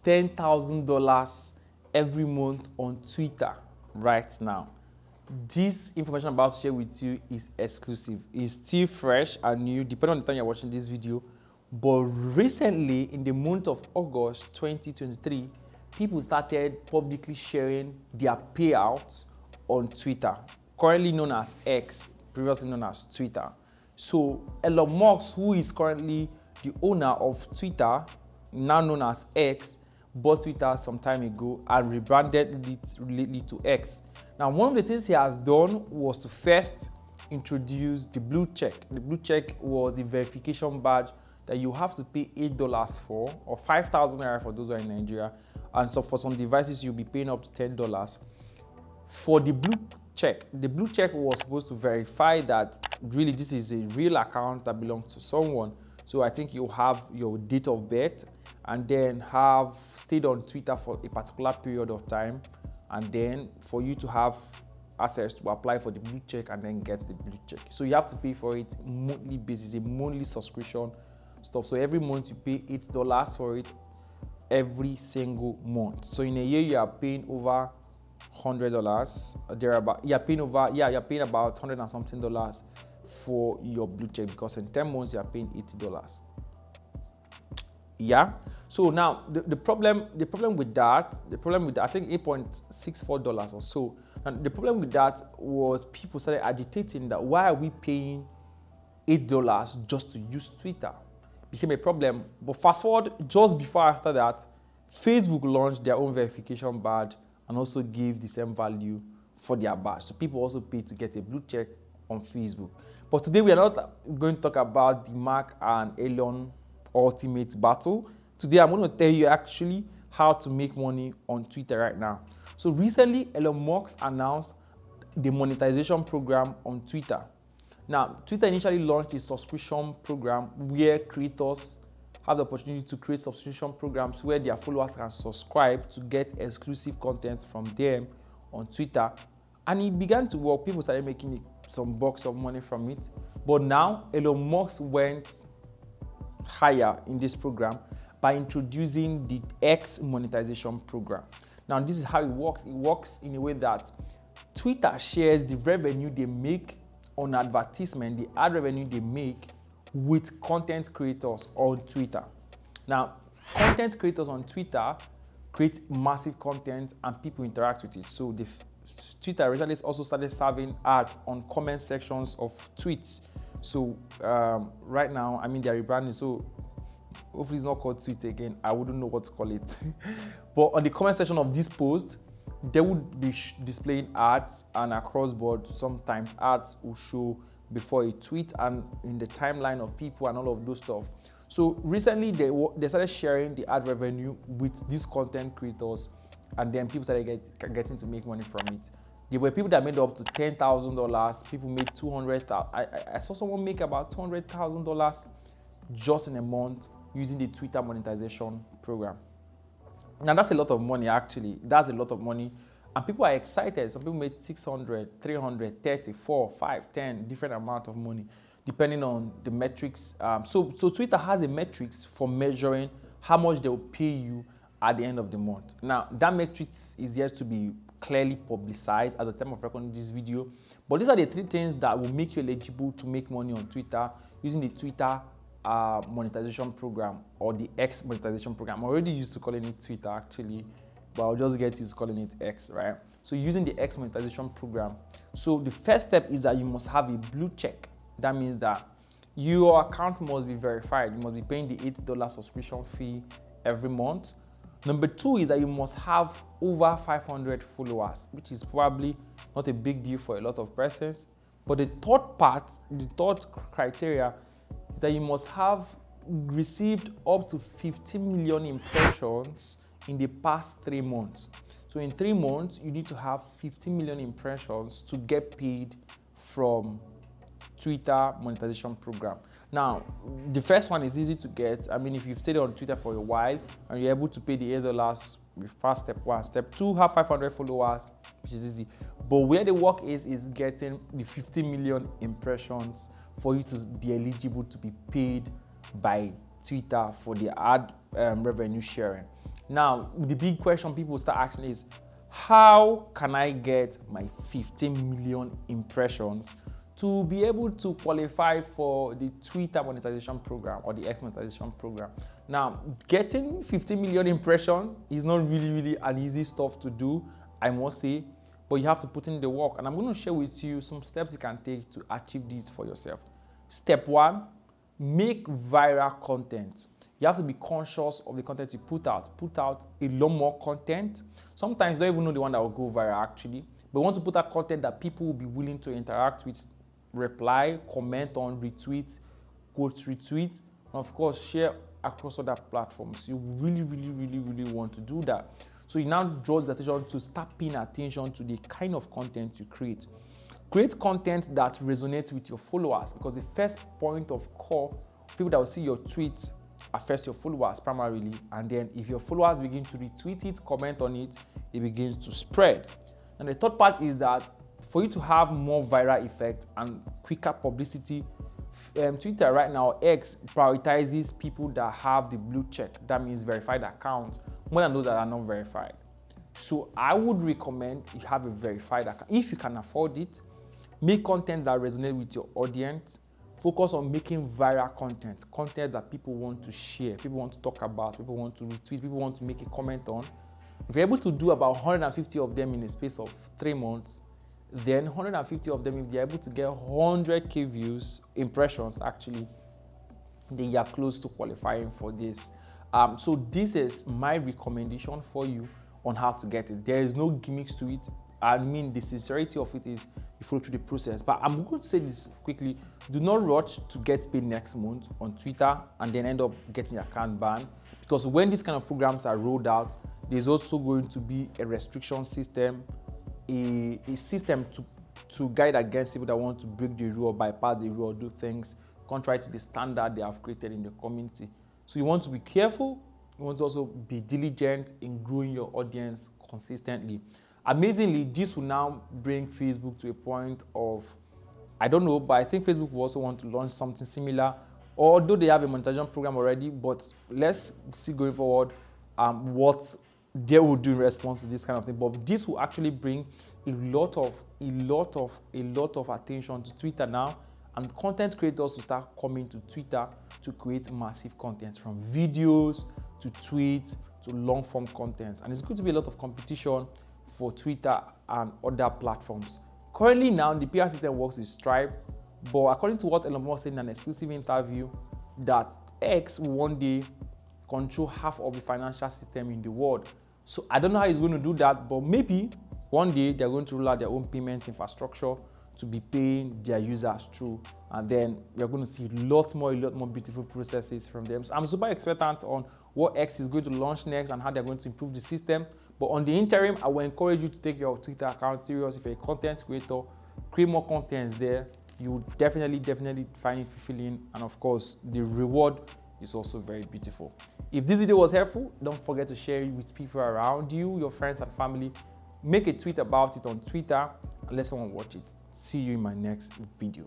$10,000 every month on Twitter right now. This information I'm about to share with you is exclusive. It's still fresh and new, depending on the time you're watching this video. But recently, in the month of August 2023, people started publicly sharing their payouts on Twitter, currently known as X, previously known as Twitter. So Elon Musk, who is currently the owner of Twitter, now known as X, bought Twitter some time ago and rebranded it lately to X. Now, one of the things he has done was to first introduce the blue check. The blue check was a verification badge that you have to pay $8 for, or 5,000 naira for those who are in Nigeria. And so for some devices, you'll be paying up to $10. For the blue check was supposed to verify that really this is a real account that belongs to someone. So I think you have your date of birth and then have stayed on Twitter for a particular period of time, and then for you to have access to apply for the blue check and then get the blue check. So you have to pay for it monthly basis, a monthly subscription stuff. So every month you pay $8 for it every single month. So in a year you are paying over $100. You're paying about $100 and something for your blue check, because in 10 months you are paying $80. Yeah. So now the problem with that, I think $8.64 or so. And the problem with that was people started agitating that why are we paying $8 just to use Twitter? Became a problem. But fast forward, just before after that, Facebook launched their own verification badge and also gave the same value for their badge. So people also pay to get a blue check on Facebook. But today we are not going to talk about the Mark and Elon ultimate battle. Today I'm going to tell you actually how to make money on Twitter right now. So recently, Elon Musk announced the monetization program on Twitter. Now, Twitter initially launched a subscription program where creators have the opportunity to create subscription programs where their followers can subscribe to get exclusive content from them on Twitter. And it began to work. People started making some bucks of money from it. But now, Elon Musk went higher in this program by introducing the X monetization program. Now, this is how it works. It works in a way that Twitter shares the revenue they make on advertisement, the ad revenue they make with content creators on Twitter. Now, content creators on Twitter create massive content and people interact with it. So Twitter recently also started serving ads on comment sections of tweets. So right now, they're rebranding. So hopefully it's not called tweet again. I wouldn't know what to call it. But on the comment section of this post, they would be displaying ads, and across board, sometimes ads will show before a tweet and in the timeline of people and all of those stuff. So recently they started sharing the ad revenue with these content creators, and then people started getting to make money from it. There were people that made up to $10,000. People made $200,000. I saw someone make about $200,000 just in a month using the Twitter monetization program. Now that's a lot of money, actually. That's a lot of money. And people are excited. Some people made 600, 300, 30, 4, 5, 10, different amount of money, depending on the metrics. So Twitter has a metrics for measuring how much they will pay you at the end of the month. Now, that metrics is yet to be clearly publicized at the time of recording this video. But these are the 3 things that will make you eligible to make money on Twitter using the Twitter monetization program, or the X monetization program. I'm already used to calling it Twitter actually, but I'll just get used to calling it X, right? So using the X monetization program. So the first step is that you must have a blue check. That means that your account must be verified. You must be paying the $8 subscription fee every month. Number 2 is that you must have over 500 followers, which is probably not a big deal for a lot of persons. But the third criteria is that you must have received up to 50 million impressions in the past 3 months. So in 3 months, you need to have 50 million impressions to get paid from Twitter monetization program. Now, the first one is easy to get. If you've stayed on Twitter for a while and you're able to pay the $8 with past step 1. Step 2, have 500 followers, which is easy. But where the work is getting the 50 million impressions for you to be eligible to be paid by Twitter for the ad revenue sharing. Now, the big question people start asking is, how can I get my 15 million impressions to be able to qualify for the Twitter monetization program or the X monetization program? Now, getting 15 million impressions is not really an easy stuff to do, I must say, but you have to put in the work. And I'm going to share with you some steps you can take to achieve this for yourself. Step 1, make viral content. You have to be conscious of the content you put out. Put out a lot more content. Sometimes you don't even know the one that will go viral actually. But you want to put out content that people will be willing to interact with, reply, comment on, retweet, quote retweet, and of course share across other platforms. You really want to do that. So it now draws the attention to start paying attention to the kind of content you create. Create content that resonates with your followers, because the first point of call, people that will see your tweets are first your followers primarily, and then if your followers begin to retweet it, comment on it, it begins to spread. And the third part is that for you to have more viral effect and quicker publicity, Twitter right now, X, prioritizes people that have the blue check. That means verified account, more than those that are not verified. So I would recommend you have a verified account. If you can afford it, make content that resonates with your audience. Focus on making viral content that people want to share, people want to talk about, people want to retweet, people want to make a comment on. If you're able to do about 150 of them in a space of 3 months, then 150 of them, if you're able to get 100k views, impressions actually, then you're close to qualifying for this. So this is my recommendation for you on how to get it. There is no gimmicks to it. I mean, the sincerity of it is you follow through the process. But I'm going to say this quickly. Do not rush to get paid next month on Twitter and then end up getting your account banned. Because when these kind of programs are rolled out, there's also going to be a restriction system, a system to guide against people that want to break the rule, bypass the rule, or do things contrary to the standard they have created in the community. So you want to be careful. You want to also be diligent in growing your audience consistently. Amazingly, this will now bring Facebook to a point of, I don't know, but I think Facebook will also want to launch something similar, although they have a monetization program already. But let's see going forward what they will do in response to this kind of thing. But this will actually bring a lot of attention to Twitter now, and content creators will start coming to Twitter to create massive content, from videos to tweets to long form content. And it's going to be a lot of competition for Twitter and other platforms. Currently now, the PR system works with Stripe, but according to what Elon Musk said in an exclusive interview, that X will one day control half of the financial system in the world. So I don't know how he's going to do that, but maybe one day they're going to roll out their own payment infrastructure to be paying their users through, and then we're going to see a lot more beautiful processes from them. So I'm super expectant on what X is going to launch next and how they're going to improve the system. But on the interim, I will encourage you to take your Twitter account serious. If you're a content creator, create more contents there. You will definitely find it fulfilling, and of course, the reward is also very beautiful. If this video was helpful, don't forget to share it with people around you, your friends and family. Make a tweet about it on Twitter and let someone watch it. See you in my next video.